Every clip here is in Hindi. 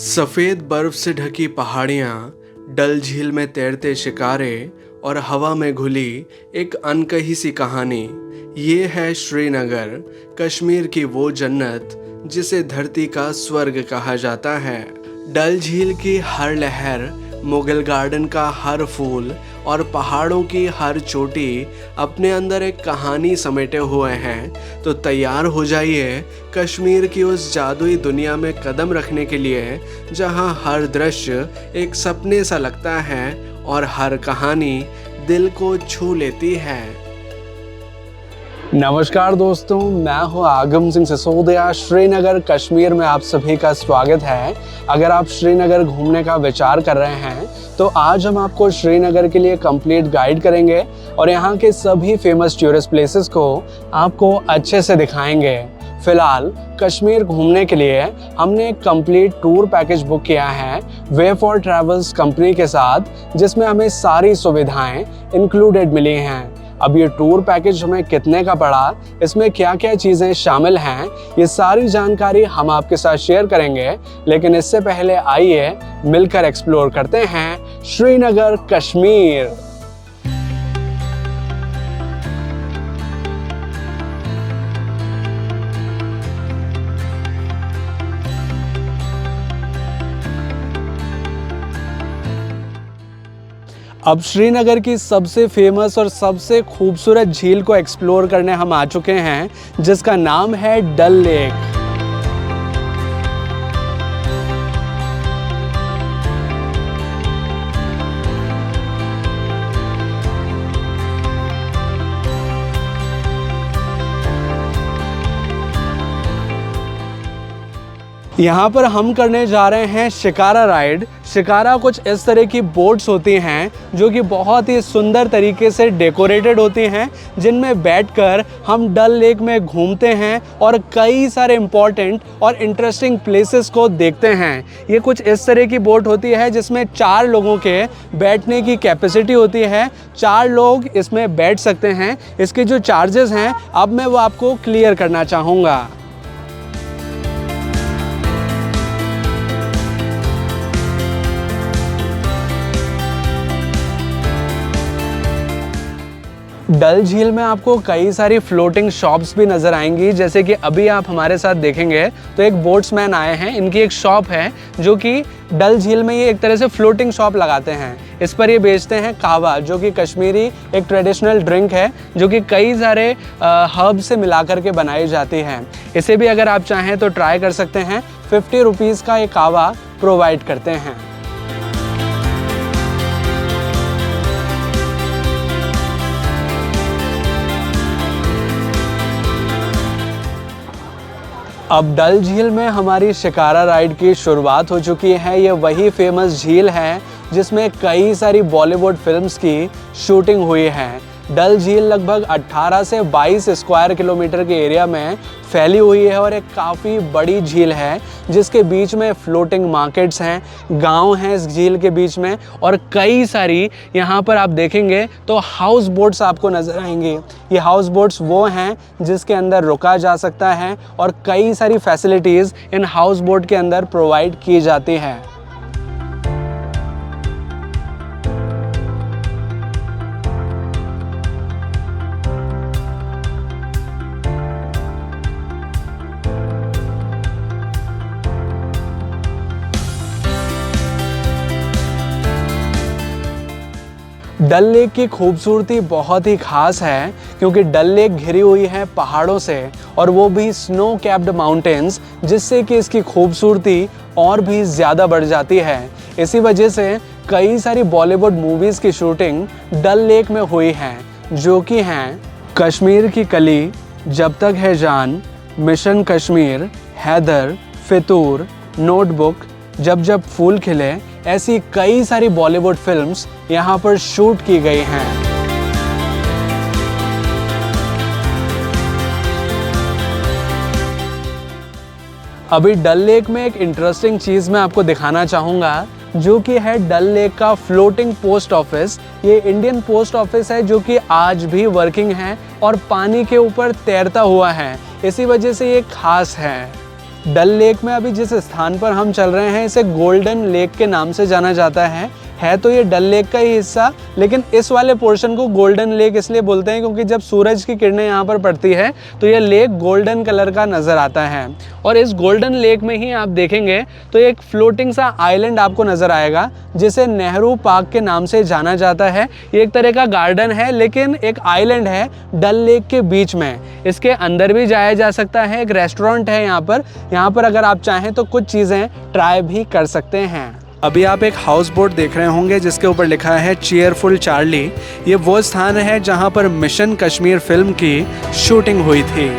सफ़ेद बर्फ से ढकी पहाड़ियाँ, डल झील में तैरते शिकारे और हवा में घुली एक अनकही सी कहानी। ये है श्रीनगर, कश्मीर की वो जन्नत जिसे धरती का स्वर्ग कहा जाता है। डल झील की हर लहर, मुगल गार्डन का हर फूल और पहाड़ों की हर चोटी अपने अंदर एक कहानी समेटे हुए हैं। तो तैयार हो जाइए कश्मीर की उस जादुई दुनिया में कदम रखने के लिए, जहां हर दृश्य एक सपने सा लगता है और हर कहानी दिल को छू लेती है। नमस्कार दोस्तों, मैं हूं आगम सिंह सिसोदिया। श्रीनगर कश्मीर में आप सभी का स्वागत है। अगर आप श्रीनगर घूमने का विचार कर रहे हैं तो आज हम आपको श्रीनगर के लिए कंप्लीट गाइड करेंगे और यहाँ के सभी फेमस टूरिस्ट प्लेसेस को आपको अच्छे से दिखाएंगे। फिलहाल कश्मीर घूमने के लिए हमने एक कंप्लीट टूर पैकेज बुक किया है वे फॉर ट्रैवल्स कंपनी के साथ, जिसमें हमें सारी सुविधाएं इंक्लूडेड मिली हैं। अब ये टूर पैकेज हमें कितने का पड़ा, इसमें क्या क्या चीज़ें शामिल हैं, ये सारी जानकारी हम आपके साथ शेयर करेंगे। लेकिन इससे पहले आइए मिलकर एक्सप्लोर करते हैं श्रीनगर कश्मीर। अब श्रीनगर की सबसे फेमस और सबसे खूबसूरत झील को एक्सप्लोर करने हम आ चुके हैं, जिसका नाम है डल लेक। यहाँ पर हम करने जा रहे हैं शिकारा राइड। शिकारा कुछ इस तरह की बोट्स होती हैं जो कि बहुत ही सुंदर तरीके से डेकोरेटेड होती हैं, जिनमें बैठकर हम डल लेक में घूमते हैं और कई सारे इम्पॉर्टेंट और इंटरेस्टिंग प्लेसेस को देखते हैं। ये कुछ इस तरह की बोट होती है जिसमें 4 लोगों के बैठने की कैपेसिटी होती है। 4 लोग इसमें बैठ सकते हैं। इसके जो चार्जेस हैं अब मैं वो आपको क्लियर करना चाहूँगा। डल झील में आपको कई सारी फ्लोटिंग शॉप्स भी नज़र आएंगी। जैसे कि अभी आप हमारे साथ देखेंगे तो एक बोट्समैन आए हैं, इनकी एक शॉप है जो कि डल झील में ये एक तरह से फ्लोटिंग शॉप लगाते हैं। इस पर ये बेचते हैं कहवा, जो कि कश्मीरी एक ट्रेडिशनल ड्रिंक है जो कि कई सारे हर्ब से मिला करके बनाई जाती है। इसे भी अगर आप चाहें तो ट्राई कर सकते हैं। 50 रुपीज़ का ये कहवा प्रोवाइड करते हैं। अब डल झील में हमारी शिकारा राइड की शुरुआत हो चुकी है। ये वही फेमस झील है जिसमें कई सारी बॉलीवुड फिल्म्स की शूटिंग हुई है। डल झील लगभग 18 से 22 स्क्वायर किलोमीटर के एरिया में फैली हुई है और एक काफ़ी बड़ी झील है जिसके बीच में फ्लोटिंग मार्केट्स हैं, गांव हैं इस झील के बीच में, और कई सारी यहाँ पर आप देखेंगे तो हाउस बोट्स आपको नज़र आएंगे। ये हाउस बोट्स वो हैं जिसके अंदर रुका जा सकता है और कई सारी फैसिलिटीज़ इन हाउस बोट के अंदर प्रोवाइड की जाती हैं। डल लेक की खूबसूरती बहुत ही ख़ास है क्योंकि डल लेक घिरी हुई है पहाड़ों से, और वो भी स्नो कैप्ड माउंटेन्स, जिससे कि इसकी खूबसूरती और भी ज़्यादा बढ़ जाती है। इसी वजह से कई सारी बॉलीवुड मूवीज़ की शूटिंग डल लेक में हुई है, जो कि हैं कश्मीर की कली, जब तक है जान, मिशन कश्मीर, हैदर, फितूर, नोटबुक, जब जब फूल खिले। ऐसी कई सारी बॉलीवुड फिल्म्स यहाँ पर शूट की गई हैं। अभी डल लेक में एक इंटरेस्टिंग चीज़ मैं आपको दिखाना चाहूँगा, जो कि है डल लेक का फ्लोटिंग पोस्ट ऑफिस। ये इंडियन पोस्ट ऑफिस है जो कि आज भी वर्किंग है और पानी के ऊपर तैरता हुआ है। इसी वजह से ये खास है। डल लेक में अभी जिस स्थान पर हम चल रहे हैं इसे गोल्डन लेक के नाम से जाना जाता है तो ये डल लेक का ही हिस्सा, लेकिन इस वाले पोर्शन को गोल्डन लेक इसलिए बोलते हैं क्योंकि जब सूरज की किरणें यहाँ पर पड़ती है तो ये लेक गोल्डन कलर का नज़र आता है। और इस गोल्डन लेक में ही आप देखेंगे तो एक फ्लोटिंग सा आइलैंड आपको नज़र आएगा जिसे नेहरू पार्क के नाम से जाना जाता है। ये एक तरह का गार्डन है लेकिन एक आइलैंड है डल लेक के बीच में। इसके अंदर भी जाया जा सकता है, एक रेस्टोरेंट है यहाँ पर अगर आप चाहें तो कुछ चीज़ें ट्राई भी कर सकते हैं। अभी आप एक हाउस बोट देख रहे होंगे जिसके ऊपर लिखा है चीयरफुल चार्ली। ये वो स्थान है जहाँ पर मिशन कश्मीर फिल्म की शूटिंग हुई थी।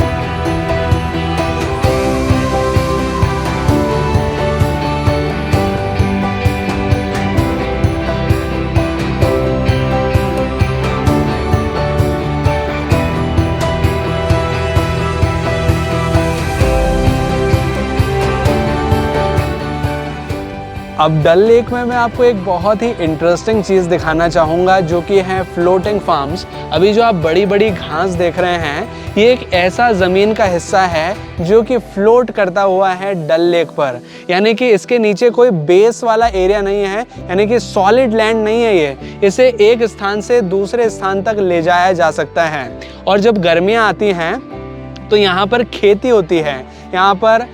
अब डल लेक में मैं आपको एक बहुत ही इंटरेस्टिंग चीज़ दिखाना चाहूँगा जो कि है फ्लोटिंग फार्म्स। अभी जो आप बड़ी बड़ी घास देख रहे हैं ये एक ऐसा ज़मीन का हिस्सा है जो कि फ्लोट करता हुआ है डल लेक पर, यानी कि इसके नीचे कोई बेस वाला एरिया नहीं है, यानी कि सॉलिड लैंड नहीं है ये। इसे एक स्थान से दूसरे स्थान तक ले जाया जा सकता है। और जब गर्मियाँ आती हैं तो यहाँ पर खेती होती है। यहाँ पर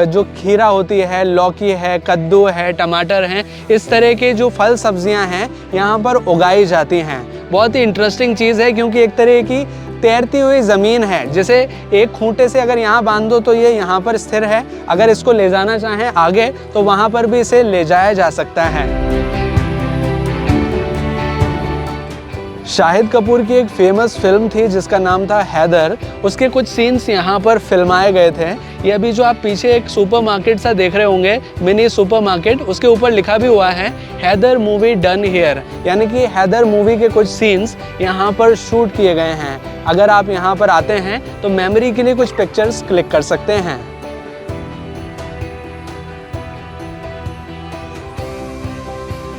जो खीरा होती है, लौकी है, कद्दू है, टमाटर हैं, इस तरह के जो फल सब्जियां हैं यहाँ पर उगाई जाती हैं। बहुत ही इंटरेस्टिंग चीज़ है क्योंकि एक तरह की तैरती हुई ज़मीन है जिसे एक खूंटे से अगर यहाँ बांध दो तो ये यहाँ पर स्थिर है। अगर इसको ले जाना चाहें आगे तो वहाँ पर भी इसे ले जाया जा सकता है। शाहिद कपूर की एक फेमस फिल्म थी जिसका नाम था हैदर, उसके कुछ सीन्स यहाँ पर फिल्माए गए थे। ये अभी जो आप पीछे एक सुपरमार्केट सा देख रहे होंगे, मिनी सुपरमार्केट, उसके ऊपर लिखा भी हुआ है हैदर मूवी डन हियर, यानी कि हैदर मूवी के कुछ सीन्स यहाँ पर शूट किए गए हैं। अगर आप यहाँ पर आते हैं तो मेमोरी के लिए कुछ पिक्चर्स क्लिक कर सकते हैं।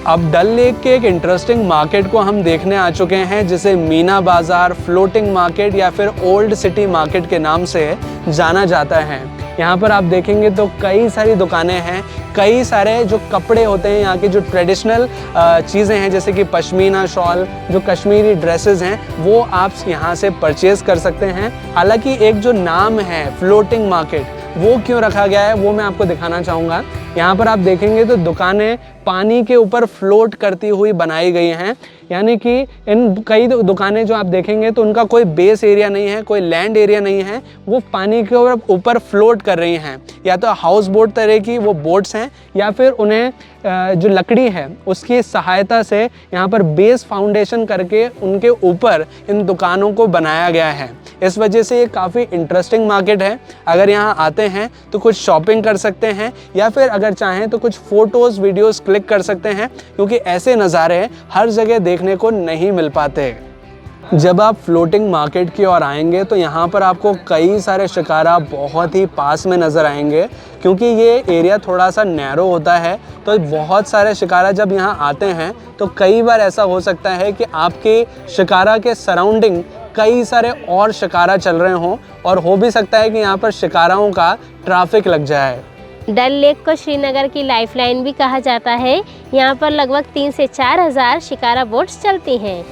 अब डल लेक के एक इंटरेस्टिंग मार्केट को हम देखने आ चुके हैं जिसे मीना बाज़ार, फ्लोटिंग मार्केट या फिर ओल्ड सिटी मार्केट के नाम से जाना जाता है। यहाँ पर आप देखेंगे तो कई सारी दुकानें हैं, कई सारे जो कपड़े होते हैं यहाँ के जो ट्रेडिशनल चीज़ें हैं जैसे कि पश्मीना शॉल, जो कश्मीरी ड्रेसेस हैं वो आप यहाँ से परचेज़ कर सकते हैं। हालांकि एक जो नाम है फ्लोटिंग मार्केट वो क्यों रखा गया है वो मैं आपको दिखाना चाहूँगा। यहाँ पर आप देखेंगे तो दुकानें पानी के ऊपर फ्लोट करती हुई बनाई गई हैं, यानी कि इन कई दुकानें जो आप देखेंगे तो उनका कोई बेस एरिया नहीं है, कोई लैंड एरिया नहीं है, वो पानी के ऊपर फ्लोट कर रही हैं। या तो हाउस बोट तरह की वो बोट्स हैं या फिर उन्हें जो लकड़ी है उसकी सहायता से यहाँ पर बेस फाउंडेशन करके उनके ऊपर इन दुकानों को बनाया गया है। इस वजह से ये काफ़ी इंटरेस्टिंग मार्केट है। अगर यहाँ आते हैं तो कुछ शॉपिंग कर सकते हैं या फिर अगर चाहें तो कुछ फ़ोटोज़ वीडियोज़ क्लिक कर सकते हैं, क्योंकि ऐसे नज़ारे हर जगह देखने को नहीं मिल पाते। जब आप फ्लोटिंग मार्केट की ओर आएंगे तो यहाँ पर आपको कई सारे शिकारा बहुत ही पास में नज़र आएंगे, क्योंकि ये एरिया थोड़ा सा नैरो होता है। तो बहुत सारे शिकारा जब यहाँ आते हैं तो कई बार ऐसा हो सकता है कि आपके शिकारा के सराउंडिंग कई सारे और शिकारा चल रहे हों और हो भी सकता है कि यहाँ पर शिकाराओं का ट्रैफिक लग जाए। डल लेक को श्रीनगर की लाइफलाइन भी कहा जाता है। यहाँ पर लगभग 3 से 4 हज़ार शिकारा बोट्स चलती हैं।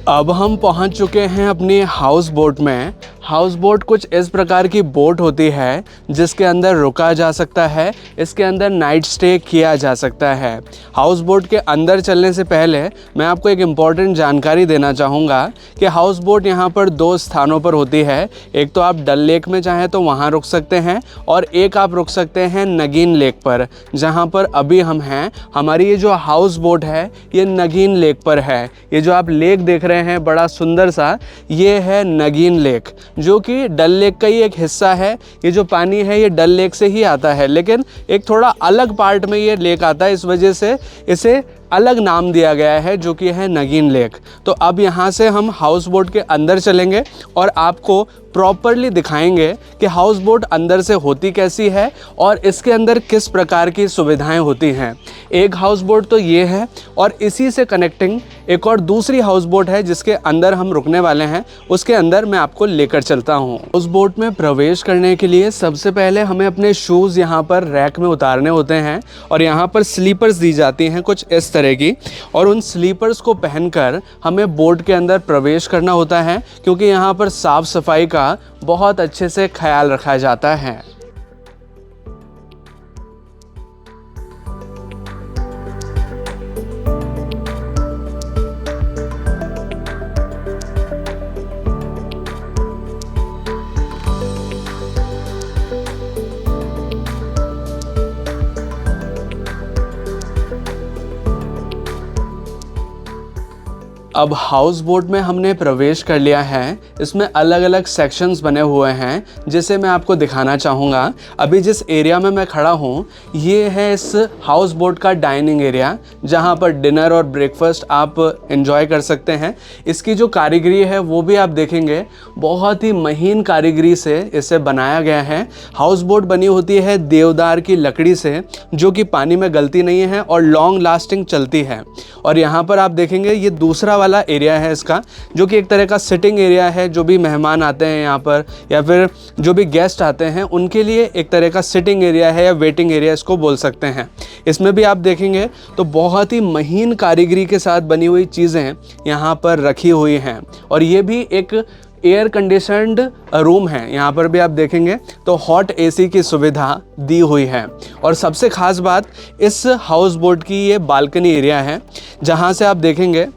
अब हम पहुंच चुके हैं अपनी हाउस बोट में। हाउस बोट कुछ इस प्रकार की बोट होती है जिसके अंदर रुका जा सकता है, इसके अंदर नाइट स्टे किया जा सकता है। हाउस बोट के अंदर चलने से पहले मैं आपको एक इम्पॉर्टेंट जानकारी देना चाहूँगा कि हाउस बोट यहाँ पर 2 स्थानों पर होती है। एक तो आप डल लेक में चाहें तो वहाँ रुक सकते हैं और एक आप रुक सकते हैं नगीन लेक पर, जहाँ पर अभी हम हैं। हमारी ये जो हाउस बोट है ये नगीन लेक पर है। ये जो आप लेक देख रहे हैं बड़ा सुंदर सा, ये है नगीन लेक, जो कि डल लेक का ही एक हिस्सा है। ये जो पानी है ये डल लेक से ही आता है, लेकिन एक थोड़ा अलग पार्ट में ये लेक आता है, इस वजह से इसे अलग नाम दिया गया है, जो कि है नगीन लेक। तो अब यहाँ से हम हाउस बोट के अंदर चलेंगे और आपको प्रॉपरली दिखाएंगे कि हाउस बोट अंदर से होती कैसी है और इसके अंदर किस प्रकार की सुविधाएं होती हैं। एक हाउस बोट तो ये है और इसी से कनेक्टिंग एक और दूसरी हाउस बोट है जिसके अंदर हम रुकने वाले हैं, उसके अंदर मैं आपको लेकर चलता हूँ। उस बोट में प्रवेश करने के लिए सबसे पहले हमें अपने शूज़ यहाँ पर रैक में उतारने होते हैं और यहाँ पर स्लीपर्स दी जाती हैं कुछ इस तरह की, और उन स्लीपर्स को पहनकर हमें बोट के अंदर प्रवेश करना होता है, क्योंकि यहाँ पर साफ़ सफाई का बहुत अच्छे से ख्याल रखा जाता है। अब हाउस बोट में हमने प्रवेश कर लिया है। इसमें अलग अलग सेक्शंस बने हुए हैं जिसे मैं आपको दिखाना चाहूँगा। अभी जिस एरिया में मैं खड़ा हूँ ये है इस हाउस बोट का डाइनिंग एरिया, जहाँ पर डिनर और ब्रेकफास्ट आप एंजॉय कर सकते हैं। इसकी जो कारीगरी है वो भी आप देखेंगे, बहुत ही महीन कारीगरी से इसे बनाया गया है। हाउस बोट बनी होती है देवदार की लकड़ी से, जो कि पानी में गलती नहीं है और लॉन्ग लास्टिंग चलती है। और यहाँ पर आप देखेंगे ये दूसरा वाला एरिया है इसका, जो कि एक तरह का सिटिंग एरिया है। जो भी मेहमान आते हैं यहाँ पर या फिर जो भी गेस्ट आते हैं उनके लिए एक तरह का सिटिंग एरिया है या वेटिंग एरिया इसको बोल सकते हैं। इसमें भी आप देखेंगे तो बहुत ही महीन कारीगरी के साथ बनी हुई चीज़ें यहाँ पर रखी हुई हैं। और ये भी एक एयर कंडीशनड रूम है। यहाँ पर भी आप देखेंगे तो हॉट एसी की सुविधा दी हुई है। और सबसे ख़ास बात इस हाउस बोट की ये बालकनी एरिया है, जहाँ से आप देखेंगे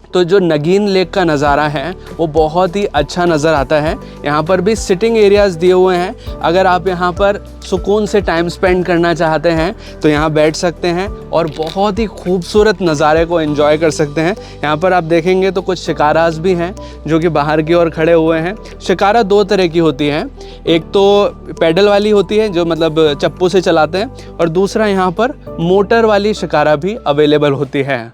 तो जो नगीन लेक का नज़ारा है वो बहुत ही अच्छा नज़र आता है। यहाँ पर भी सिटिंग एरियाज़ दिए हुए हैं। अगर आप यहाँ पर सुकून से टाइम स्पेंड करना चाहते हैं तो यहाँ बैठ सकते हैं और बहुत ही खूबसूरत नज़ारे को एंजॉय कर सकते हैं। यहाँ पर आप देखेंगे तो कुछ शिकाराज भी हैं जो कि बाहर की ओर खड़े हुए हैं। शिकारा 2 तरह की होती है, एक तो पैडल वाली होती है जो मतलब चप्पू से चलाते हैं, और दूसरा यहाँ पर मोटर वाली शिकारा भी अवेलेबल होती है।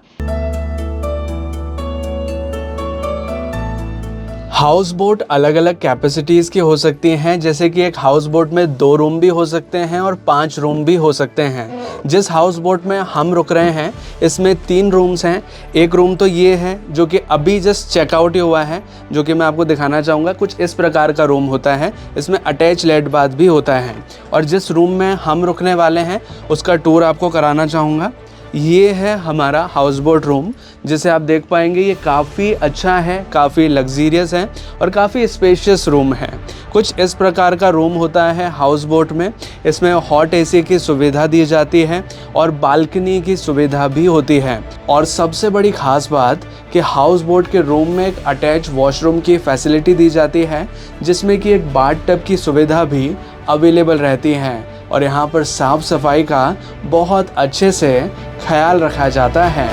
हाउस बोट अलग अलग कैपेसिटीज़ की हो सकती हैं, जैसे कि एक हाउस बोट में 2 रूम भी हो सकते हैं और 5 रूम भी हो सकते हैं। जिस हाउस बोट में हम रुक रहे हैं इसमें 3 रूम्स हैं। एक रूम तो ये है जो कि अभी जस्ट चेकआउट ही हुआ है, जो कि मैं आपको दिखाना चाहूँगा। कुछ इस प्रकार का रूम होता है, इसमें अटैच लेट बाथ भी होता है। और जिस रूम में हम रुकने वाले हैं उसका टूर आपको कराना चाहूँगा। ये है हमारा हाउस बोट रूम, जिसे आप देख पाएंगे ये काफ़ी अच्छा है, काफ़ी लग्जीरियस है और काफ़ी स्पेशियस रूम है। कुछ इस प्रकार का रूम होता है हाउस बोट में। इसमें हॉट एसी की सुविधा दी जाती है और बालकनी की सुविधा भी होती है। और सबसे बड़ी ख़ास बात कि हाउस बोट के रूम में एक अटैच वॉशरूम की फैसिलिटी दी जाती है, जिसमें कि एक बाथ टब की सुविधा भी अवेलेबल रहती है। और यहाँ पर साफ़ सफाई का बहुत अच्छे से ख्याल रखा जाता है।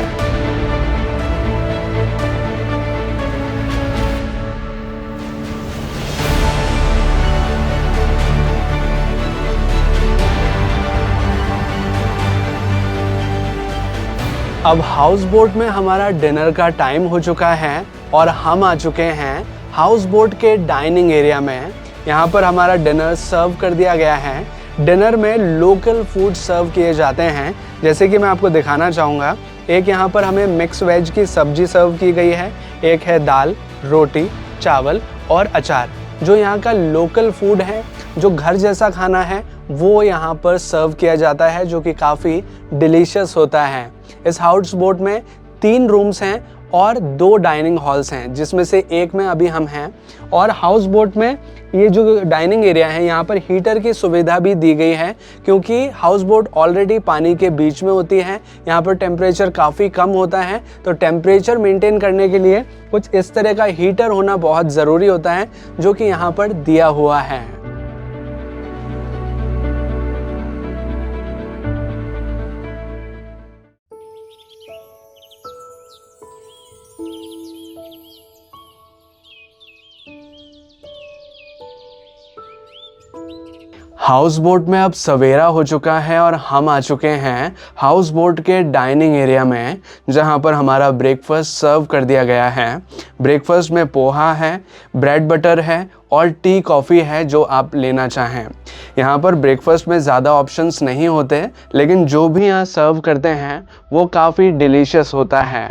अब हाउस बोट में हमारा डिनर का टाइम हो चुका है और हम आ चुके हैं हाउस बोट के डाइनिंग एरिया में। यहाँ पर हमारा डिनर सर्व कर दिया गया है। डिनर में लोकल फूड सर्व किए जाते हैं, जैसे कि मैं आपको दिखाना चाहूँगा। एक यहाँ पर हमें मिक्स वेज की सब्जी सर्व की गई है, एक है दाल, रोटी, चावल और अचार। जो यहाँ का लोकल फूड है, जो घर जैसा खाना है, वो यहाँ पर सर्व किया जाता है, जो कि काफ़ी डिलीशियस होता है। इस हाउस बोट में 3 रूम्स हैं और 2 डाइनिंग हॉल्स हैं, जिसमें से एक में अभी हम हैं। और हाउस बोट में ये जो डाइनिंग एरिया है, यहाँ पर हीटर की सुविधा भी दी गई है, क्योंकि हाउस बोट ऑलरेडी पानी के बीच में होती है। यहाँ पर टेम्परेचर काफ़ी कम होता है, तो टेम्परेचर मेंटेन करने के लिए कुछ इस तरह का हीटर होना बहुत ज़रूरी होता है, जो कि यहाँ पर दिया हुआ है। हाउस बोट में अब सवेरा हो चुका है और हम आ चुके हैं हाउस बोट के डाइनिंग एरिया में, जहां पर हमारा ब्रेकफास्ट सर्व कर दिया गया है। ब्रेकफास्ट में पोहा है, ब्रेड बटर है और टी कॉफ़ी है, जो आप लेना चाहें। यहाँ पर ब्रेकफास्ट में ज़्यादा ऑप्शंस नहीं होते, लेकिन जो भी यहाँ सर्व करते हैं वो काफ़ी डिलीशियस होता है।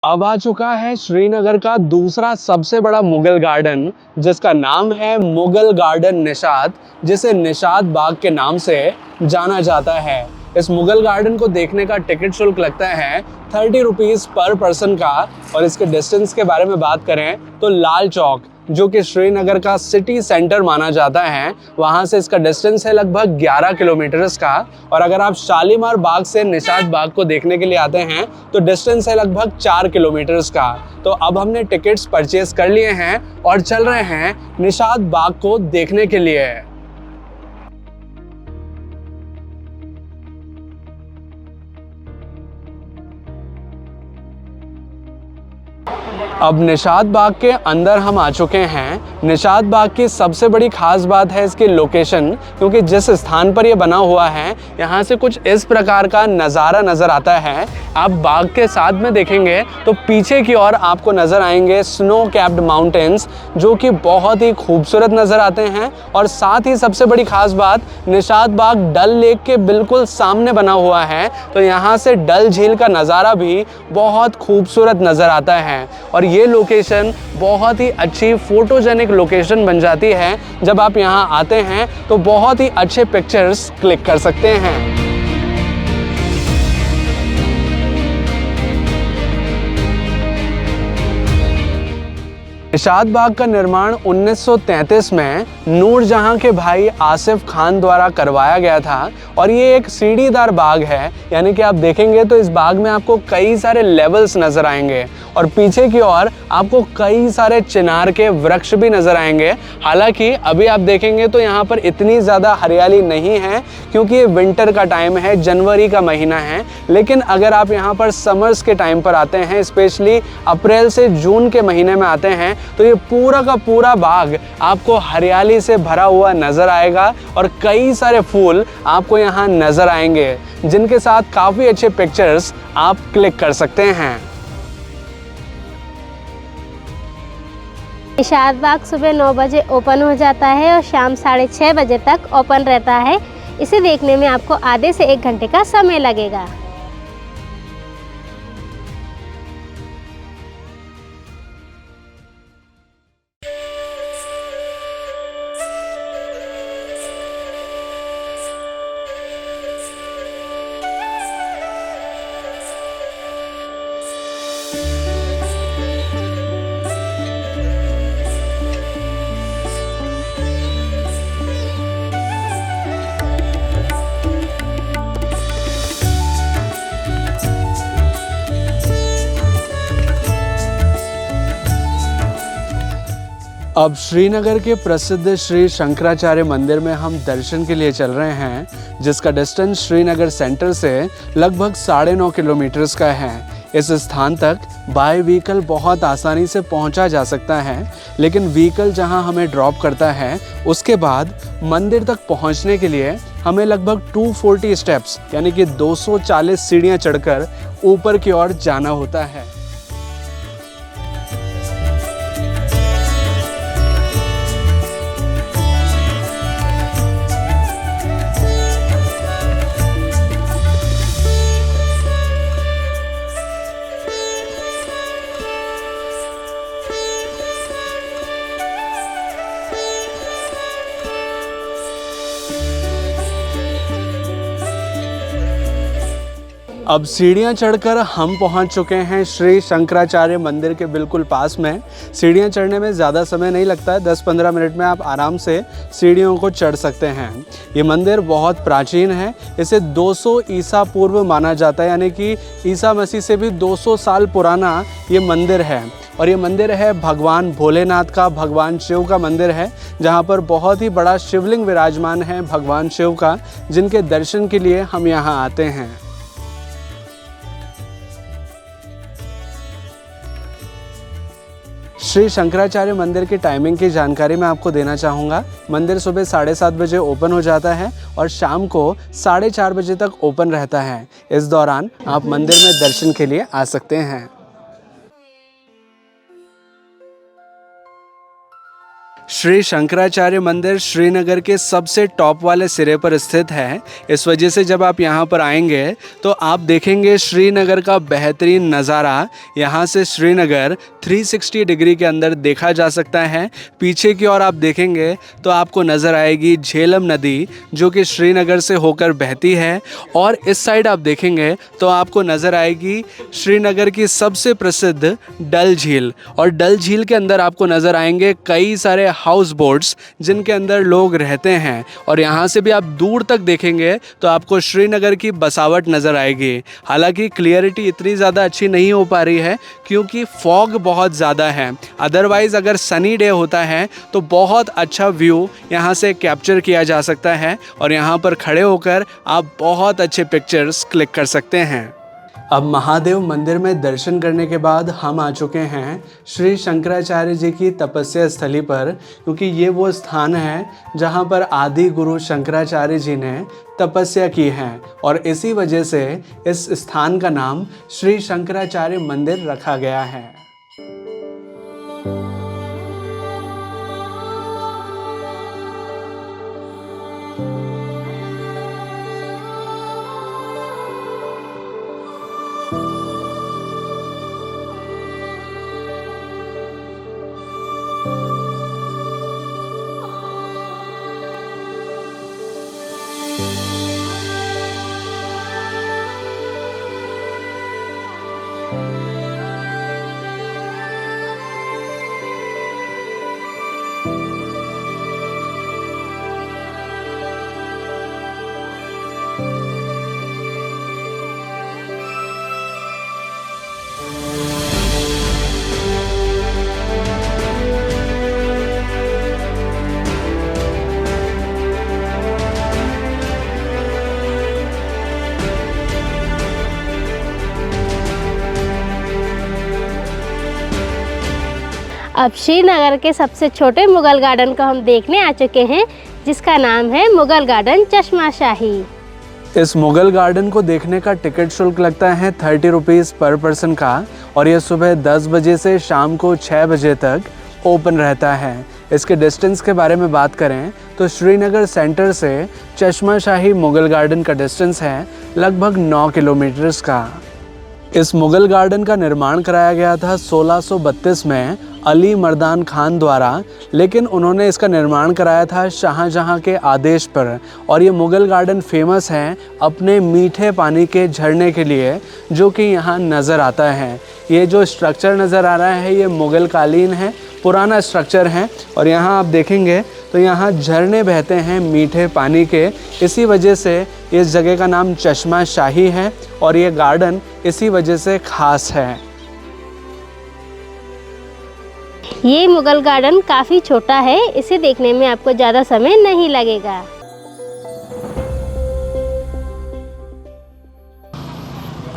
अब आ चुका है श्रीनगर का दूसरा सबसे बड़ा मुगल गार्डन, जिसका नाम है मुगल गार्डन निशात, जिसे निशात बाग के नाम से जाना जाता है। इस मुगल गार्डन को देखने का टिकट शुल्क लगता है 30 रुपीज़ पर पर्सन का। और इसके डिस्टेंस के बारे में बात करें तो लाल चौक, जो कि श्रीनगर का सिटी सेंटर माना जाता है, वहाँ से इसका डिस्टेंस है लगभग 11 किलोमीटर्स का। और अगर आप शालीमार बाग से निशात बाग को देखने के लिए आते हैं तो डिस्टेंस है लगभग 4 किलोमीटर्स का। तो अब हमने टिकट्स परचेज कर लिए हैं और चल रहे हैं निशात बाग को देखने के लिए। अब निशात बाग के अंदर हम आ चुके हैं। निशात बाग की सबसे बड़ी खास बात है इसकी लोकेशन, क्योंकि जिस स्थान पर यह बना हुआ है, यहाँ से कुछ इस प्रकार का नज़ारा नज़र आता है। आप बाग के साथ में देखेंगे तो पीछे की ओर आपको नज़र आएंगे स्नो कैप्ड माउंटेन्स, जो कि बहुत ही खूबसूरत नज़र आते हैं। और साथ ही सबसे बड़ी खास बात, निशात बाग डल लेक के बिल्कुल सामने बना हुआ है, तो यहाँ से डल झील का नज़ारा भी बहुत खूबसूरत नज़र आता है। और ये लोकेशन बहुत ही अच्छी फोटोजेनिक लोकेशन बन जाती है। जब आप यहाँ आते हैं तो बहुत ही अच्छे पिक्चर्स क्लिक कर सकते हैं। निशात बाग का निर्माण 1933 में नूरजहां के भाई आसिफ खान द्वारा करवाया गया था। और ये एक सीढ़ीदार बाग है, यानी कि आप देखेंगे तो इस बाग में आपको कई सारे लेवल्स नजर आएंगे और पीछे की ओर आपको कई सारे चिनार के वृक्ष भी नजर आएंगे। हालांकि अभी आप देखेंगे तो यहाँ पर इतनी ज़्यादा हरियाली नहीं है, क्योंकि ये विंटर का टाइम है, जनवरी का महीना है। लेकिन अगर आप यहाँ पर समर्स के टाइम पर आते हैं, स्पेशली अप्रैल से जून के महीने में आते हैं, तो ये पूरा का पूरा बाग आपको हरियाली से भरा हुआ नजर आएगा और कई सारे फूल आपको यहाँ नजर आएंगे, जिनके साथ काफ़ी अच्छे पिक्चर्स आप क्लिक कर सकते हैं। निशात बाग सुबह 9 बजे ओपन हो जाता है और शाम 6:30 बजे तक ओपन रहता है। इसे देखने में आपको आधे से 1 घंटे का समय लगेगा। अब श्रीनगर के प्रसिद्ध श्री शंकराचार्य मंदिर में हम दर्शन के लिए चल रहे हैं, जिसका डिस्टेंस श्रीनगर सेंटर से लगभग 9.5 किलोमीटर्स का है। इस स्थान तक बाय व्हीकल बहुत आसानी से पहुंचा जा सकता है, लेकिन व्हीकल जहां हमें ड्रॉप करता है, उसके बाद मंदिर तक पहुंचने के लिए हमें लगभग 240 स्टेप्स यानी कि 240 सीढ़ियां चढ़कर ऊपर की ओर जाना होता है। अब सीढ़ियाँ चढ़कर हम पहुँच चुके हैं श्री शंकराचार्य मंदिर के बिल्कुल पास में। सीढ़ियाँ चढ़ने में ज़्यादा समय नहीं लगता है, 10-15 मिनट में आप आराम से सीढ़ियों को चढ़ सकते हैं। ये मंदिर बहुत प्राचीन है, इसे 200 ईसा पूर्व माना जाता है, यानी कि ईसा मसीह से भी 200 साल पुराना ये मंदिर है। और ये मंदिर है भगवान भोलेनाथ का, भगवान शिव का मंदिर है, जहाँ पर बहुत ही बड़ा शिवलिंग विराजमान है भगवान शिव का, जिनके दर्शन के लिए हम यहाँ आते हैं। श्री शंकराचार्य मंदिर की टाइमिंग की जानकारी मैं आपको देना चाहूँगा। मंदिर सुबह 7:30 बजे ओपन हो जाता है और शाम को 4:30 बजे तक ओपन रहता है। इस दौरान आप मंदिर में दर्शन के लिए आ सकते हैं। श्री शंकराचार्य मंदिर श्रीनगर के सबसे टॉप वाले सिरे पर स्थित है। इस वजह से जब आप यहाँ पर आएंगे तो आप देखेंगे श्रीनगर का बेहतरीन नज़ारा। यहाँ से श्रीनगर 360 डिग्री के अंदर देखा जा सकता है। पीछे की ओर आप देखेंगे तो आपको नज़र आएगी झेलम नदी, जो कि श्रीनगर से होकर बहती है। और इस साइड आप देखेंगे तो आपको नज़र आएगी श्रीनगर की सबसे प्रसिद्ध डल झील। और डल झील के अंदर आपको नज़र आएंगे कई सारे हाउस बोट्स, जिनके अंदर लोग रहते हैं। और यहाँ से भी आप दूर तक देखेंगे तो आपको श्रीनगर की बसावट नज़र आएगी। हालांकि क्लियरिटी इतनी ज़्यादा अच्छी नहीं हो पा रही है क्योंकि फॉग बहुत ज़्यादा है। अदरवाइज़ अगर सनी डे होता है तो बहुत अच्छा व्यू यहाँ से कैप्चर किया जा सकता है और यहाँ पर खड़े होकर आप बहुत अच्छे पिक्चर्स क्लिक कर सकते हैं। अब महादेव मंदिर में दर्शन करने के बाद हम आ चुके हैं श्री शंकराचार्य जी की तपस्या स्थली पर, क्योंकि ये वो स्थान है जहाँ पर आदि गुरु शंकराचार्य जी ने तपस्या की है और इसी वजह से इस स्थान का नाम श्री शंकराचार्य मंदिर रखा गया है। अब श्रीनगर के सबसे छोटे मुगल गार्डन को हम देखने आ चुके हैं, जिसका नाम है मुगल गार्डन चश्मा शाही। इस मुगल गार्डन को देखने का टिकट शुल्क लगता है 30 रुपीज़ पर पर्सन का और ये सुबह 10 बजे से शाम को 6 बजे तक ओपन रहता है। इसके डिस्टेंस के बारे में बात करें तो श्रीनगर सेंटर से चश्मा शाही मुगल गार्डन का डिस्टेंस है लगभग 9 किलोमीटर्स का। इस मुगल गार्डन का निर्माण कराया गया था 1632 में अली मर्दान खान द्वारा, लेकिन उन्होंने इसका निर्माण कराया था शाहजहां के आदेश पर। और ये मुगल गार्डन फेमस है अपने मीठे पानी के झरने के लिए, जो कि यहाँ नज़र आता है। ये जो स्ट्रक्चर नज़र आ रहा है ये मुगल कालीन है, पुराना स्ट्रक्चर है और यहाँ आप देखेंगे तो यहाँ झरने बहते हैं मीठे पानी के। इसी वजह से इस जगह का नाम चश्मा शाही है और ये गार्डन इसी वजह से ख़ास है। ये मुगल गार्डन काफ़ी छोटा है, इसे देखने में आपको ज़्यादा समय नहीं लगेगा।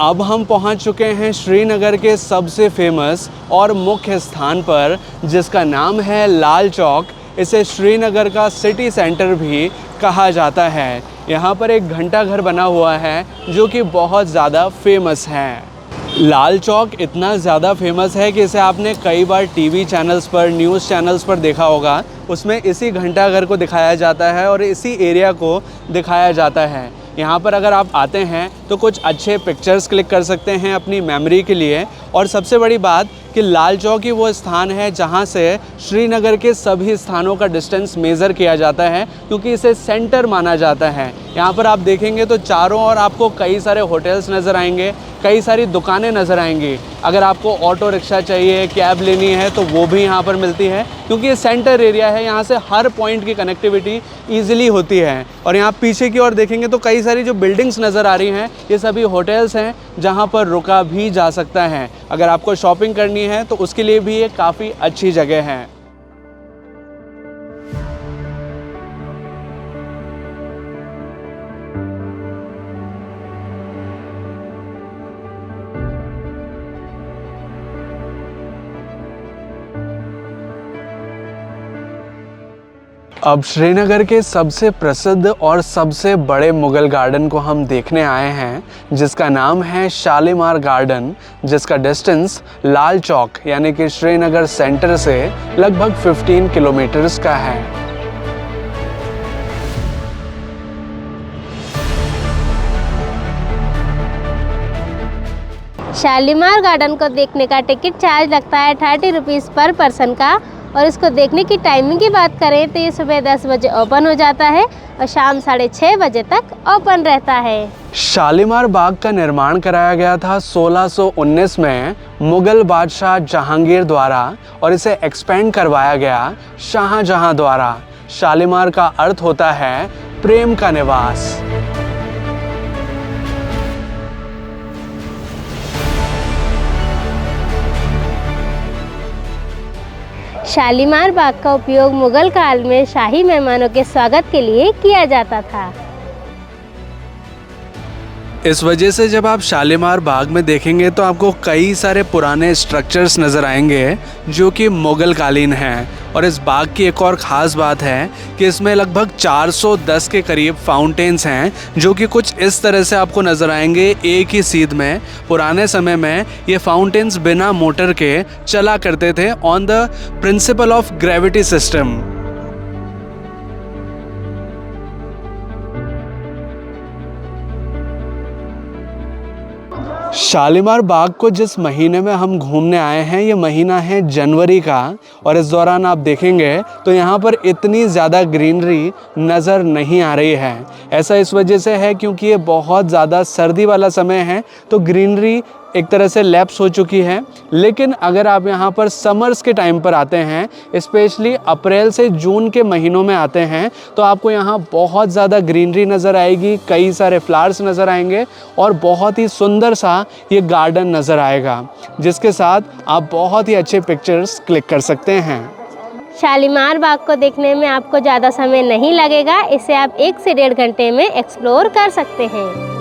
अब हम पहुंच चुके हैं श्रीनगर के सबसे फेमस और मुख्य स्थान पर, जिसका नाम है लाल चौक। इसे श्रीनगर का सिटी सेंटर भी कहा जाता है। यहाँ पर एक घंटा घर बना हुआ है जो कि बहुत ज़्यादा फेमस है। लाल चौक इतना ज़्यादा फेमस है कि इसे आपने कई बार टीवी चैनल्स पर, न्यूज़ चैनल्स पर देखा होगा। उसमें इसी घंटा घर को दिखाया जाता है और इसी एरिया को दिखाया जाता है। यहाँ पर अगर आप आते हैं तो कुछ अच्छे पिक्चर्स क्लिक कर सकते हैं अपनी मेमोरी के लिए। और सबसे बड़ी बात कि लाल चौक ही वो स्थान है जहाँ से श्रीनगर के सभी स्थानों का डिस्टेंस मेज़र किया जाता है, क्योंकि इसे सेंटर माना जाता है। यहाँ पर आप देखेंगे तो चारों ओर आपको कई सारे होटल्स नज़र आएंगे, कई सारी दुकानें नज़र आएंगी। अगर आपको ऑटो रिक्शा चाहिए, कैब लेनी है तो वो भी यहाँ पर मिलती है, क्योंकि ये सेंटर एरिया है। यहाँ से हर पॉइंट की कनेक्टिविटी ईजिली होती है। और यहाँ पीछे की ओर देखेंगे तो कई सारी जो बिल्डिंग्स नज़र आ रही हैं, ये सभी होटल्स हैं जहाँ पर रुका भी जा सकता है। अगर आपको शॉपिंग करनी है तो उसके लिए भी ये काफ़ी अच्छी जगह है। अब श्रीनगर के सबसे प्रसिद्ध और सबसे बड़े मुगल गार्डन को हम देखने आए हैं, जिसका नाम है शालीमार गार्डन, जिसका डिस्टेंस लाल चौक यानी कि श्रीनगर सेंटर से लगभग 15 किलोमीटर्स का है। शालीमार गार्डन को देखने का टिकट चार्ज लगता है 30 रुपीज़ पर पर्सन का। और इसको देखने की टाइमिंग की बात करें तो ये सुबह 10 बजे ओपन हो जाता है और शाम 6:30 बजे तक ओपन रहता है। शालीमार बाग का निर्माण कराया गया था 1619 में मुगल बादशाह जहांगीर द्वारा, और इसे एक्सपेंड करवाया गया शाहजहां द्वारा। शालीमार का अर्थ होता है प्रेम का निवास। शालीमार बाग का उपयोग मुगल काल में शाही मेहमानों के स्वागत के लिए किया जाता था। इस वजह से जब आप शालीमार बाग में देखेंगे तो आपको कई सारे पुराने स्ट्रक्चर्स नज़र आएंगे जो कि मुगल कालीन हैं। और इस बाग की एक और ख़ास बात है कि इसमें लगभग 410 के करीब फाउंटेन्स हैं, जो कि कुछ इस तरह से आपको नज़र आएंगे एक ही सीध में। पुराने समय में ये फाउंटेन्स बिना मोटर के चला करते थे on the principle of gravity system. Shalimar Bagh को जिस महीने में हम घूमने आए हैं, ये महीना है जनवरी का। और इस दौरान आप देखेंगे तो यहाँ पर इतनी ज़्यादा ग्रीनरी नज़र नहीं आ रही है। ऐसा इस वजह से है क्योंकि ये बहुत ज़्यादा सर्दी वाला समय है, तो ग्रीनरी एक तरह से लैप्स हो चुकी है। लेकिन अगर आप यहाँ पर समर्स के टाइम पर आते हैं, स्पेशली अप्रैल से जून के महीनों में आते हैं, तो आपको यहाँ बहुत ज़्यादा ग्रीनरी नज़र आएगी, कई सारे फ्लावर्स नज़र आएंगे और बहुत ही सुंदर सा ये गार्डन नज़र आएगा, जिसके साथ आप बहुत ही अच्छे पिक्चर्स क्लिक कर सकते हैं। शालीमार बाग को देखने में आपको ज़्यादा समय नहीं लगेगा, इसे आप 1 से 1.5 घंटे में एक्सप्लोर कर सकते हैं।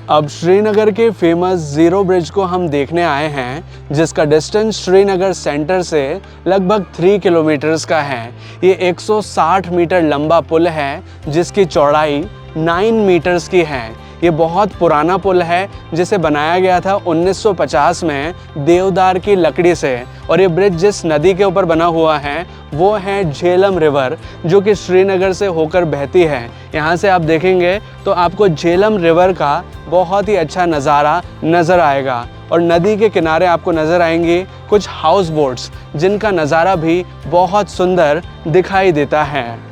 अब श्रीनगर के फेमस ज़ीरो ब्रिज को हम देखने आए हैं, जिसका डिस्टेंस श्रीनगर सेंटर से लगभग 3 किलोमीटर्स का है। ये 160 मीटर लंबा पुल है, जिसकी चौड़ाई 9 मीटर्स की है। ये बहुत पुराना पुल है, जिसे बनाया गया था 1950 में देवदार की लकड़ी से। और ये ब्रिज जिस नदी के ऊपर बना हुआ है वो है झेलम रिवर, जो कि श्रीनगर से होकर बहती है। यहाँ से आप देखेंगे तो आपको झेलम रिवर का बहुत ही अच्छा नज़ारा नज़र आएगा। और नदी के किनारे आपको नज़र आएंगी कुछ हाउस बोट्स, जिनका नज़ारा भी बहुत सुंदर दिखाई देता है।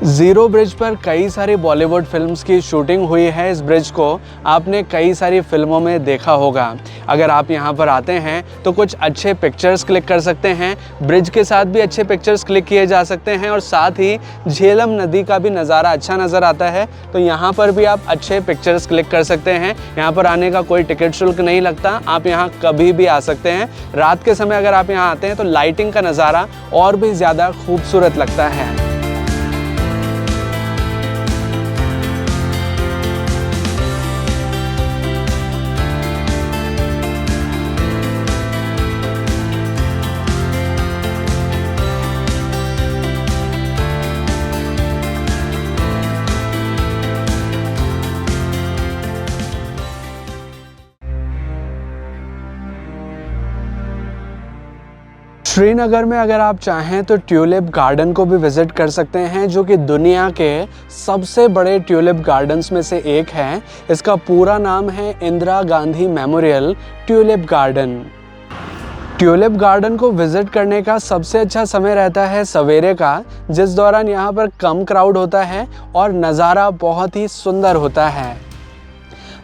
ज़ीरो ब्रिज पर कई सारी बॉलीवुड फिल्म्स की शूटिंग हुई है। इस ब्रिज को आपने कई सारी फिल्मों में देखा होगा। अगर आप यहाँ पर आते हैं तो कुछ अच्छे पिक्चर्स क्लिक कर सकते हैं, ब्रिज के साथ भी अच्छे पिक्चर्स क्लिक किए जा सकते हैं, और साथ ही झेलम नदी का भी नज़ारा अच्छा नज़र आता है। तो यहाँ पर भी आप अच्छे पिक्चर्स क्लिक कर सकते हैं। यहाँ पर आने का कोई टिकट शुल्क नहीं लगता, आप यहाँ कभी भी आ सकते हैं। रात के समय अगर आप यहाँ आते हैं तो लाइटिंग का नज़ारा और भी ज़्यादा खूबसूरत लगता है। श्रीनगर में अगर आप चाहें तो ट्यूलिप गार्डन को भी विज़िट कर सकते हैं, जो कि दुनिया के सबसे बड़े ट्यूलिप गार्डन्स में से एक है। इसका पूरा नाम है Indira Gandhi memorial tulip garden. Tulip garden को विज़िट करने का सबसे अच्छा समय रहता है सवेरे का, जिस दौरान यहाँ पर कम क्राउड होता है और नज़ारा बहुत ही सुंदर होता है।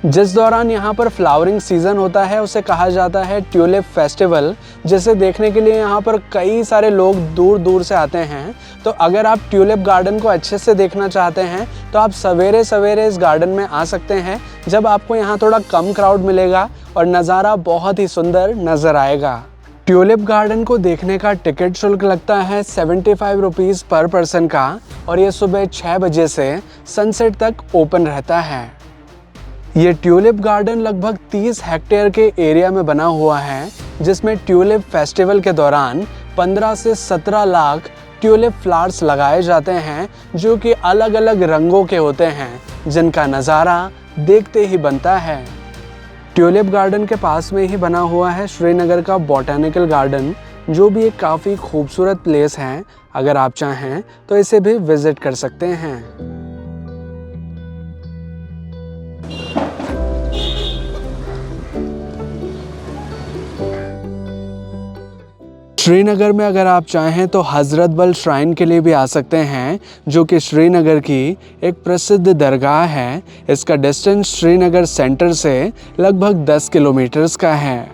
जिस दौरान यहाँ पर फ्लावरिंग सीज़न होता है उसे कहा जाता है ट्यूलिप फेस्टिवल, जिसे देखने के लिए यहाँ पर कई सारे लोग दूर दूर से आते हैं। तो अगर आप ट्यूलिप गार्डन को अच्छे से देखना चाहते हैं तो आप सवेरे सवेरे इस गार्डन में आ सकते हैं, जब आपको यहाँ थोड़ा कम क्राउड मिलेगा और नज़ारा बहुत ही सुंदर नज़र आएगा। ट्यूलिप गार्डन को देखने का टिकट शुल्क लगता है 75 रुपीज़ पर पर्सन का, और ये सुबह 6 बजे से सनसेट तक ओपन रहता है। ये ट्यूलिप गार्डन लगभग 30 हेक्टेयर के एरिया में बना हुआ है, जिसमें ट्यूलिप फेस्टिवल के दौरान 15 से 17 लाख ट्यूलिप फ्लावर्स लगाए जाते हैं, जो कि अलग अलग रंगों के होते हैं, जिनका नज़ारा देखते ही बनता है। ट्यूलिप गार्डन के पास में ही बना हुआ है श्रीनगर का बॉटैनिकल गार्डन, जो भी एक काफ़ी खूबसूरत प्लेस है। अगर आप चाहें तो इसे भी विज़िट कर सकते हैं। श्रीनगर में अगर आप चाहें तो हज़रत बल श्राइन के लिए भी आ सकते हैं, जो कि श्रीनगर की एक प्रसिद्ध दरगाह है। इसका डिस्टेंस श्रीनगर सेंटर से लगभग 10 किलोमीटर्स का है।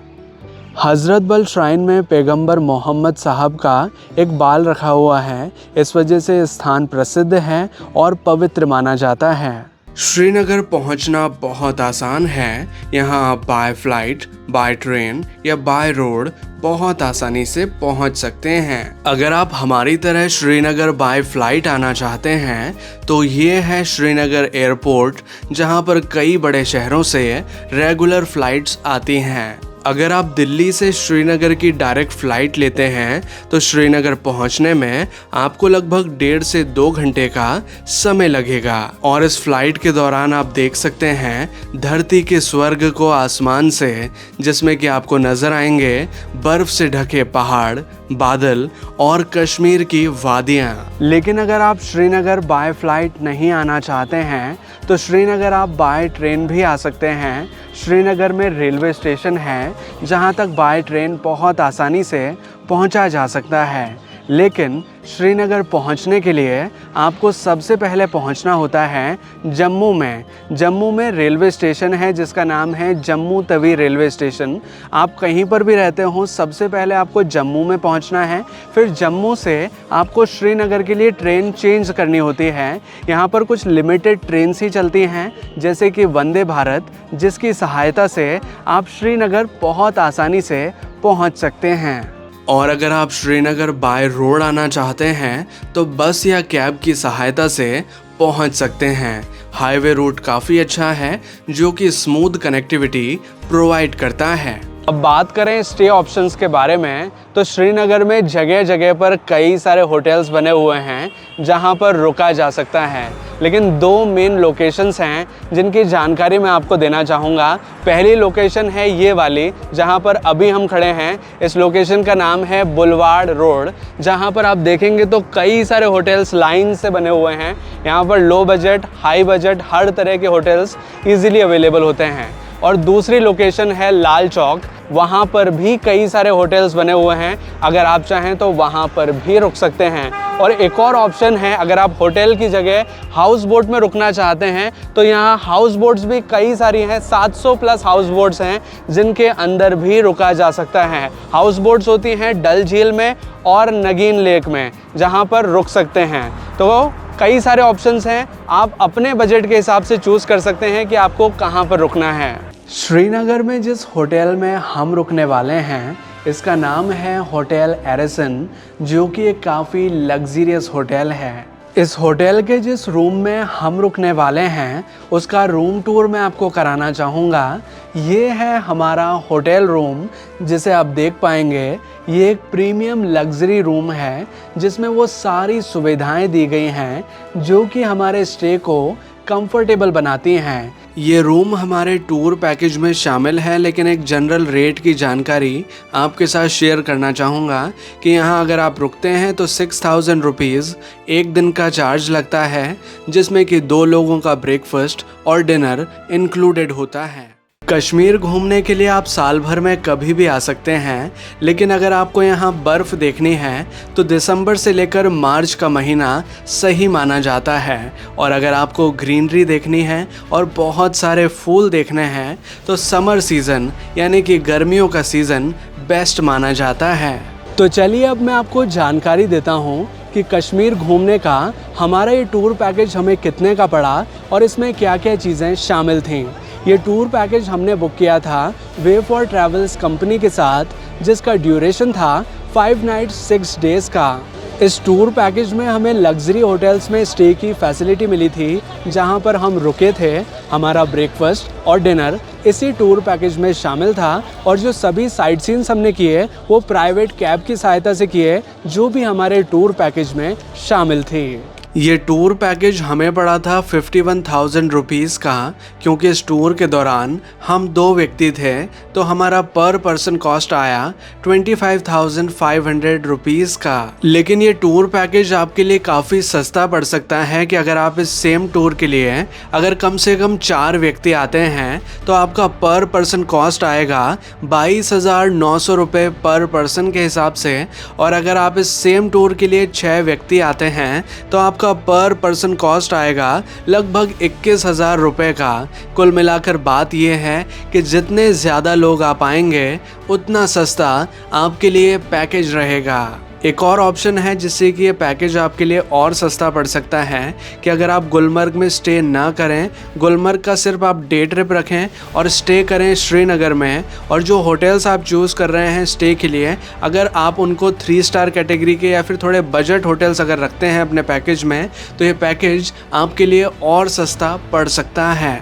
हज़रत बल श्राइन में पैगंबर मोहम्मद साहब का एक बाल रखा हुआ है, इस वजह से स्थान प्रसिद्ध है और पवित्र माना जाता है। श्रीनगर पहुंचना बहुत आसान है। यहाँ आप बाय फ्लाइट, बाय ट्रेन या बाय रोड बहुत आसानी से पहुंच सकते हैं। अगर आप हमारी तरह श्रीनगर बाय फ्लाइट आना चाहते हैं तो ये है श्रीनगर एयरपोर्ट, जहां पर कई बड़े शहरों से रेगुलर फ्लाइट्स आती हैं। अगर आप दिल्ली से श्रीनगर की डायरेक्ट फ़्लाइट लेते हैं तो श्रीनगर पहुंचने में आपको लगभग 1.5 से 2 घंटे का समय लगेगा। और इस फ्लाइट के दौरान आप देख सकते हैं धरती के स्वर्ग को आसमान से, जिसमें कि आपको नज़र आएंगे बर्फ़ से ढके पहाड़, बादल और कश्मीर की वादियाँ। लेकिन अगर आप श्रीनगर बाय फ्लाइट नहीं आना चाहते हैं तो श्रीनगर आप बाय ट्रेन भी आ सकते हैं। श्रीनगर में रेलवे स्टेशन है, जहां तक बाय ट्रेन बहुत आसानी से पहुंचा जा सकता है। लेकिन श्रीनगर पहुंचने के लिए आपको सबसे पहले पहुंचना होता है जम्मू में। जम्मू में रेलवे स्टेशन है जिसका नाम है जम्मू तवी रेलवे स्टेशन। आप कहीं पर भी रहते हो, सबसे पहले आपको जम्मू में पहुंचना है, फिर जम्मू से आपको श्रीनगर के लिए ट्रेन चेंज करनी होती है। यहाँ पर कुछ लिमिटेड ट्रेन ही चलती हैं, जैसे कि वंदे भारत, जिसकी सहायता से आप श्रीनगर बहुत आसानी से पहुँच सकते हैं। और अगर आप श्रीनगर बाय रोड आना चाहते हैं तो बस या कैब की सहायता से पहुंच सकते हैं। हाईवे रूट काफ़ी अच्छा है, जो कि स्मूथ कनेक्टिविटी प्रोवाइड करता है। अब बात करें स्टे ऑप्शंस के बारे में तो श्रीनगर में जगह जगह पर कई सारे होटल्स बने हुए हैं जहां पर रुका जा सकता है। लेकिन 2 मेन लोकेशंस हैं जिनकी जानकारी मैं आपको देना चाहूँगा। पहली लोकेशन है ये वाली, जहां पर अभी हम खड़े हैं। इस लोकेशन का नाम है बुलवाड़ रोड, जहां पर आप देखेंगे तो कई सारे होटल्स लाइन से बने हुए हैं। यहाँ पर लो बजट, हाई बजट, हर तरह के होटल्स ईजिली अवेलेबल होते हैं। और दूसरी लोकेशन है लाल चौक, वहाँ पर भी कई सारे होटल्स बने हुए हैं। अगर आप चाहें तो वहाँ पर भी रुक सकते हैं। और एक और ऑप्शन है, अगर आप होटल की जगह हाउस बोट में रुकना चाहते हैं तो यहाँ हाउस बोट्स भी कई सारी हैं। 700 प्लस हाउस बोट्स हैं जिनके अंदर भी रुका जा सकता है। हाउस बोट्स होती हैं डल झील में और नगीन लेक में, जहाँ पर रुक सकते हैं। तो कई सारे ऑप्शंस हैं, आप अपने बजट के हिसाब से चूज़ कर सकते हैं कि आपको कहाँ पर रुकना है। श्रीनगर में जिस होटल में हम रुकने वाले हैं इसका नाम है होटल एरिसन, जो कि एक काफ़ी लग्जरियस होटल है। इस होटल के जिस रूम में हम रुकने वाले हैं उसका रूम टूर मैं आपको कराना चाहूँगा। ये है हमारा होटल रूम, जिसे आप देख पाएंगे। ये एक प्रीमियम लग्जरी रूम है जिसमें वो सारी सुविधाएं दी गई हैं जो कि हमारे स्टे को कंफर्टेबल बनाती हैं। ये रूम हमारे टूर पैकेज में शामिल है, लेकिन एक जनरल रेट की जानकारी आपके साथ शेयर करना चाहूँगा कि यहाँ अगर आप रुकते हैं तो 6000 रुपीज़ एक दिन का चार्ज लगता है, जिसमें कि 2 लोगों का ब्रेकफास्ट और डिनर इंक्लूडेड होता है। कश्मीर घूमने के लिए आप साल भर में कभी भी आ सकते हैं, लेकिन अगर आपको यहाँ बर्फ़ देखनी है तो दिसंबर से लेकर मार्च का महीना सही माना जाता है, और अगर आपको ग्रीनरी देखनी है और बहुत सारे फूल देखने हैं तो समर सीज़न यानी कि गर्मियों का सीज़न बेस्ट माना जाता है। तो चलिए अब मैं आपको जानकारी देता हूँ कि कश्मीर घूमने का हमारा ये टूर पैकेज हमें कितने का पड़ा और इसमें क्या क्या चीज़ें शामिल थीं। ये टूर पैकेज हमने बुक किया था वे फॉर ट्रैवल्स कंपनी के साथ, जिसका ड्यूरेशन था 5 नाइट्स 6 डेज़ का। इस टूर पैकेज में हमें लग्जरी होटल्स में स्टे की फैसिलिटी मिली थी, जहां पर हम रुके थे। हमारा ब्रेकफास्ट और डिनर इसी टूर पैकेज में शामिल था, और जो सभी साइट सीन्स हमने किए वो प्राइवेट कैब की सहायता से किए, जो भी हमारे टूर पैकेज में शामिल थी। ये टूर पैकेज हमें पड़ा था 51,000 रुपीज़ का, क्योंकि इस टूर के दौरान हम 2 व्यक्ति थे, तो हमारा पर पर्सन कॉस्ट आया 25,500 रुपीज़ का। लेकिन ये टूर पैकेज आपके लिए काफ़ी सस्ता पड़ सकता है कि अगर आप इस सेम टूर के लिए अगर कम से कम 4 व्यक्ति आते हैं तो आपका पर पर्सन कॉस्ट आएगा 22,900 रुपये पर पर्सन के हिसाब से, और अगर आप इस सेम टूर के लिए 6 व्यक्ति आते हैं तो आप का पर पर्सन कॉस्ट आएगा लगभग 21,000 रुपये का। कुल मिलाकर बात यह है कि जितने ज़्यादा लोग आप आएंगे उतना सस्ता आपके लिए पैकेज रहेगा। एक और ऑप्शन है जिससे कि ये पैकेज आपके लिए और सस्ता पड़ सकता है कि अगर आप गुलमर्ग में स्टे ना करें, गुलमर्ग का सिर्फ आप डे ट्रिप रखें और स्टे करें श्रीनगर में, और जो होटल्स आप चूज़ कर रहे हैं स्टे के लिए, अगर आप उनको 3 स्टार कैटेगरी के या फिर थोड़े बजट होटल्स अगर रखते हैं अपने पैकेज में, तो ये पैकेज आपके लिए और सस्ता पड़ सकता है।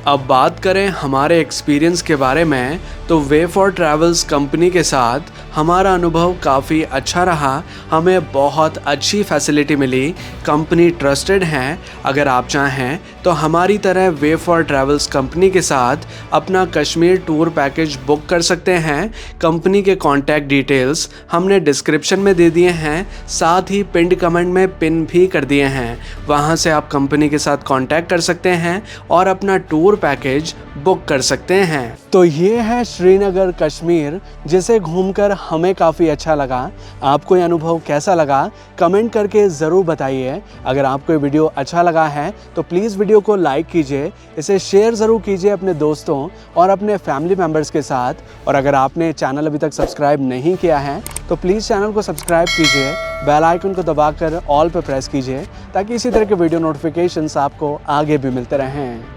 अब बात करें हमारे एक्सपीरियंस के बारे में, तो वे फॉर ट्रैवल्स कंपनी के साथ हमारा अनुभव काफ़ी अच्छा रहा। हमें बहुत अच्छी फैसिलिटी मिली, कंपनी ट्रस्टेड है। अगर आप चाहें तो हमारी तरह वे फॉर ट्रैवल्स कंपनी के साथ अपना कश्मीर टूर पैकेज बुक कर सकते हैं। कंपनी के कॉन्टैक्ट डिटेल्स हमने डिस्क्रिप्शन में दे दिए हैं, साथ ही पिंड कमेंट में पिन भी कर दिए हैं। वहां से आप कंपनी के साथ कॉन्टैक्ट कर सकते हैं और अपना टूर पैकेज बुक कर सकते हैं। तो ये है श्रीनगर कश्मीर, जिसे घूमकर हमें काफ़ी अच्छा लगा। आपको ये अनुभव कैसा लगा कमेंट करके ज़रूर बताइए। अगर आपको ये वीडियो अच्छा लगा है तो प्लीज़ वीडियो को लाइक कीजिए, इसे शेयर ज़रूर कीजिए अपने दोस्तों और अपने फैमिली मेम्बर्स के साथ। और अगर आपने चैनल अभी तक सब्सक्राइब नहीं किया है तो प्लीज़ चैनल को सब्सक्राइब कीजिए, बेल आइकन को दबाकर ऑल पर प्रेस कीजिए, ताकि इसी तरह के वीडियो नोटिफिकेशंस आपको आगे भी मिलते रहें।